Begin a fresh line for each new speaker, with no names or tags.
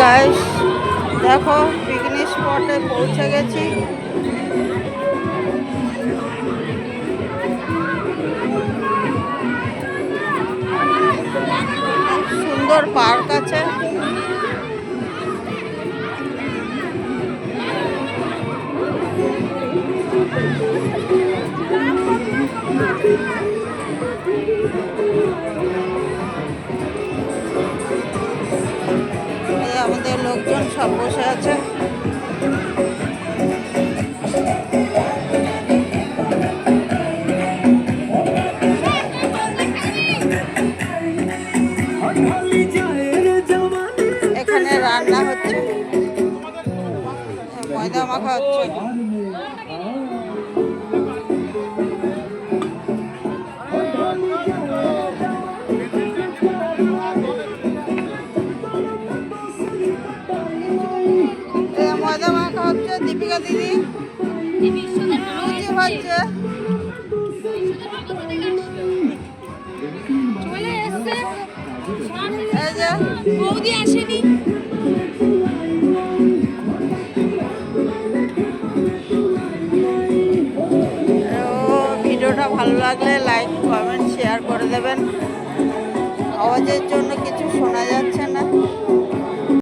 Guys, দেখো picnic স্পটে পৌঁছে গেছি। সুন্দর পার্ক আছে। আমাদের লোকজন সব বসে আছে। এখানে রান্না হচ্ছে, ময়দা মাখা হচ্ছে। ময়দা মাখা হচ্ছে, দীপিকা দিদি লুচি হচ্ছে।
বৌদি আসেনি।
ভিডিওটা ভালো লাগলে লাইক কমেন্ট শেয়ার করে দেবেন। আওয়াজের জন্য কিছু শোনা যাচ্ছে না।